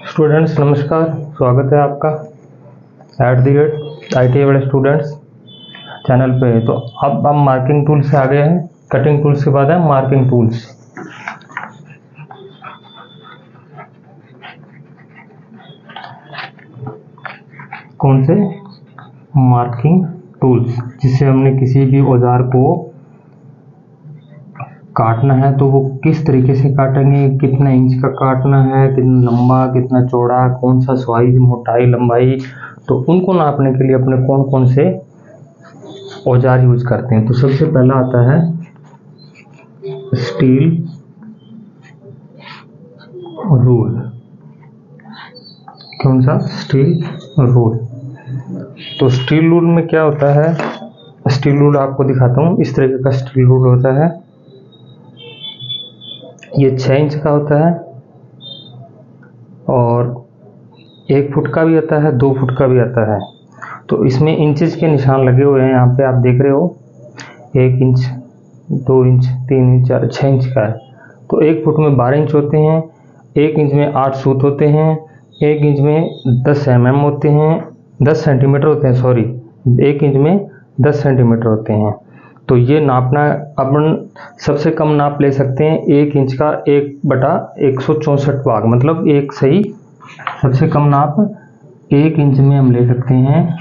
Students नमस्कार, स्वागत है आपका @ITable स्टूडेंट्स चैनल पे। तो अब हम मार्किंग टूल से आगे हैं, कटिंग टूल्स के बाद है मार्किंग टूल्स। कौन से? मार्किंग टूल्स, जिससे हमने किसी भी औजार को काटना है तो वो किस तरीके से काटेंगे, कितना इंच का काटना है, कितना लंबा, कितना चौड़ा, कौन सा साइज, मोटाई, लंबाई, तो उनको नापने के लिए अपने कौन कौन से औजार यूज करते हैं। तो सबसे पहला आता है स्टील रूल। कौन सा? Steel rule. तो स्टील रूल में क्या होता है? स्टील रूल आपको दिखाता हूँ। इस तरीके का स्टील रूल होता है, ये 6 इंच का होता है और 1 फुट का भी आता है, 2 फुट का भी आता है। तो इसमें इंचेस के निशान लगे हुए हैं, यहाँ पे आप देख रहे हो 1 इंच, 2 इंच, 3 इंच, 4, 6 इंच का है। तो 1 फुट में 12 इंच होते हैं, 1 इंच में 8 सूत होते हैं, 1 इंच में 10 mm होते हैं, 10 सेंटीमीटर होते हैं, सॉरी 1 इंच में 10 सेंटीमीटर होते हैं। तो ये नापना अपन सबसे कम नाप ले सकते हैं 1 इंच का 1/164 भाग, मतलब एक सही सबसे कम नाप 1 इंच में हम ले सकते हैं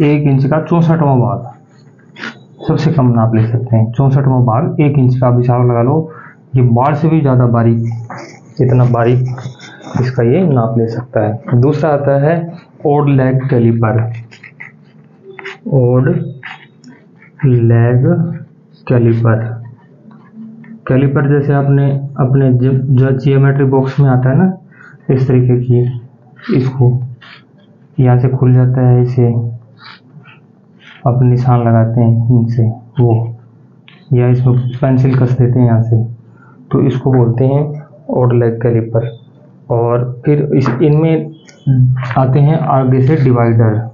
1 इंच का 64वां भाग, सबसे कम नाप ले सकते हैं 64वां भाग 1 इंच का। हिसाब लगा लो, ये बार से भी ज़्यादा बारीक, इतना बारीक इसका ये नाप ले सकता है। दूसरा आता है odd leg caliper. Odd leg caliper, caliper जैसे आपने अपने जो जियोमेट्री बॉक्स में आता है ना, इस तरीके की, इसको यहाँ से खुल जाता है, इसे अब निशान लगाते हैं इनसे वो, या इसमें पेंसिल कस देते हैं यहाँ से, तो इसको बोलते हैं ओड लेग कैलिपर। और फिर इनमें आते हैं आगे से डिवाइडर।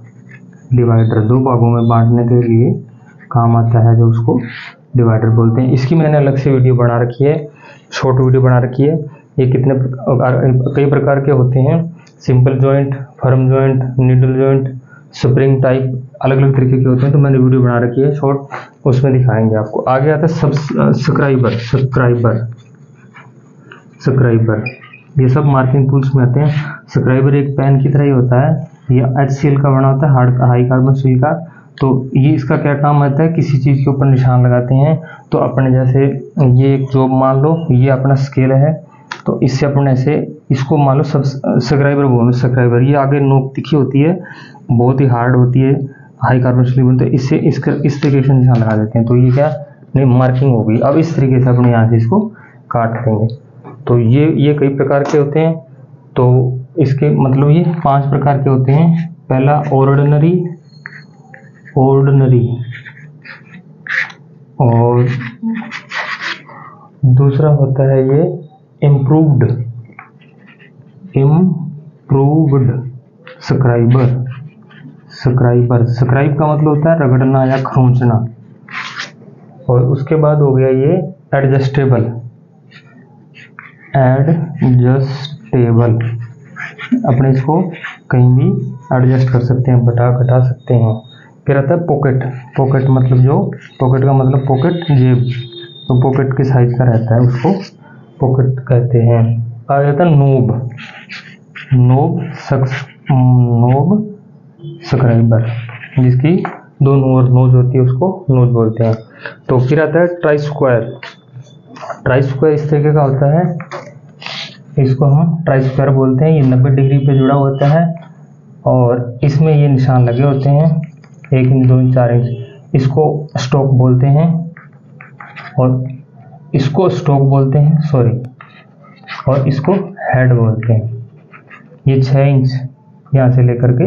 डिवाइडर 2 भागों में बांटने के लिए काम आता है, जो उसको डिवाइडर बोलते हैं। इसकी मैंने अलग से वीडियो बना रखी है, शॉर्ट वीडियो बना रखी है। ये कई प्रकार के होते हैं, simple joint, firm joint, needle joint, spring type, अलग अलग तरीके के होते हैं। तो मैंने वीडियो बना रखी है शॉर्ट, उसमें दिखाएंगे आपको। आगे आता है स्क्राइबर। ये सब मार्किंग टूल्स में आते हैं। स्क्राइबर एक पेन की तरह ही होता है, ये HCl का बना होता है, हाई कार्बन स्टील का। तो ये इसका क्या काम आता है, किसी चीज़ के ऊपर निशान लगाते हैं। तो अपने जैसे ये एक जॉब मान लो, ये अपना स्केल है, तो इससे अपने ऐसे इसको मान लो सब स्क्राइबर बोलो। स्क्राइबर ये आगे नोक तिखी होती है, बहुत ही हार्ड होती है, हाई कार्बन स्टील बनते हैं, इससे इस तरीके से निशान लगा देते हैं। तो ये क्या नहीं, मार्किंग हो गई। अब इस तरीके से अपने यहाँ से इसको काट देंगे। तो ये कई प्रकार के होते हैं। तो इसके मतलब ये 5 प्रकार के होते हैं। पहला ऑर्डिनरी, और दूसरा होता है ये इम्प्रूव्ड स्क्राइबर। स्क्राइब का मतलब होता है रगड़ना या खरोंचना। और उसके बाद हो गया ये एडजस्टेबल। अपने इसको कहीं भी एडजस्ट कर सकते हैं, घटा सकते हैं। फिर आता है पॉकेट मतलब जो पॉकेट का मतलब पॉकेट, जेब, तो पॉकेट के साइज का रहता है, उसको पॉकेट कहते हैं। आ जाता है नोब स्क्राइबर, जिसकी 2 नोज होती है, उसको नोज बोलते हैं। तो फिर आता है ट्राई स्क्वायर इस तरीके का होता है, इसको हम ट्राई स्क्वायर बोलते हैं। ये 90 डिग्री पे जुड़ा होता है और इसमें ये निशान लगे होते हैं 1 इंच, 2 इंच, 4 इंच। इसको स्टॉक बोलते हैं, और इसको स्टॉक बोलते हैं, सॉरी, और इसको हेड बोलते हैं। ये 6 इंच यहाँ से लेकर के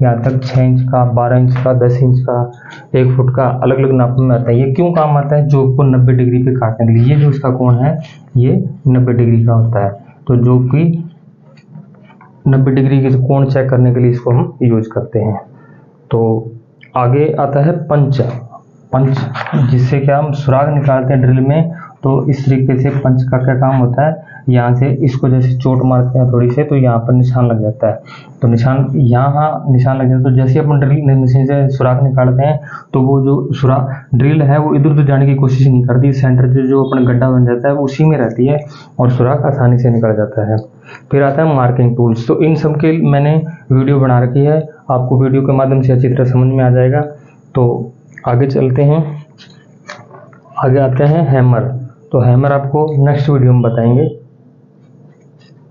यहाँ तक 6 इंच का, 12 इंच का, 10 इंच का, 1 फुट का, अलग अलग नाप में आता है। ये क्यों काम आता है? जॉब को 90 डिग्री पे काटने के लिए। ये जो इसका कोण है ये 90 डिग्री का होता है। तो जो कि 90 डिग्री के कोण चेक करने के लिए इसको हम यूज करते हैं। तो आगे आता है पंच, जिससे क्या हम सुराग निकालते हैं ड्रिल में। तो इस तरीके से पंच का क्या काम होता है, यहाँ से इसको जैसे चोट मारते हैं थोड़ी से तो यहाँ पर निशान लग जाता है। तो निशान यहाँ निशान लग जाता है। तो जैसे अपन ड्रिल मशीन से सुराख निकालते हैं तो वो जो सुराख ड्रिल है वो इधर उधर जाने की कोशिश नहीं करती, सेंटर जो अपना गड्ढा बन जाता है वो उसी में रहती है और सुराख आसानी से निकल जाता है। फिर आता है मार्किंग टूल्स। तो इन सब के मैंने वीडियो बना रखी है, आपको वीडियो के माध्यम से अच्छी तरह समझ में आ जाएगा। तो आगे चलते हैं, आगे आते हैं हैमर। तो हैमर आपको नेक्स्ट वीडियो में बताएंगे।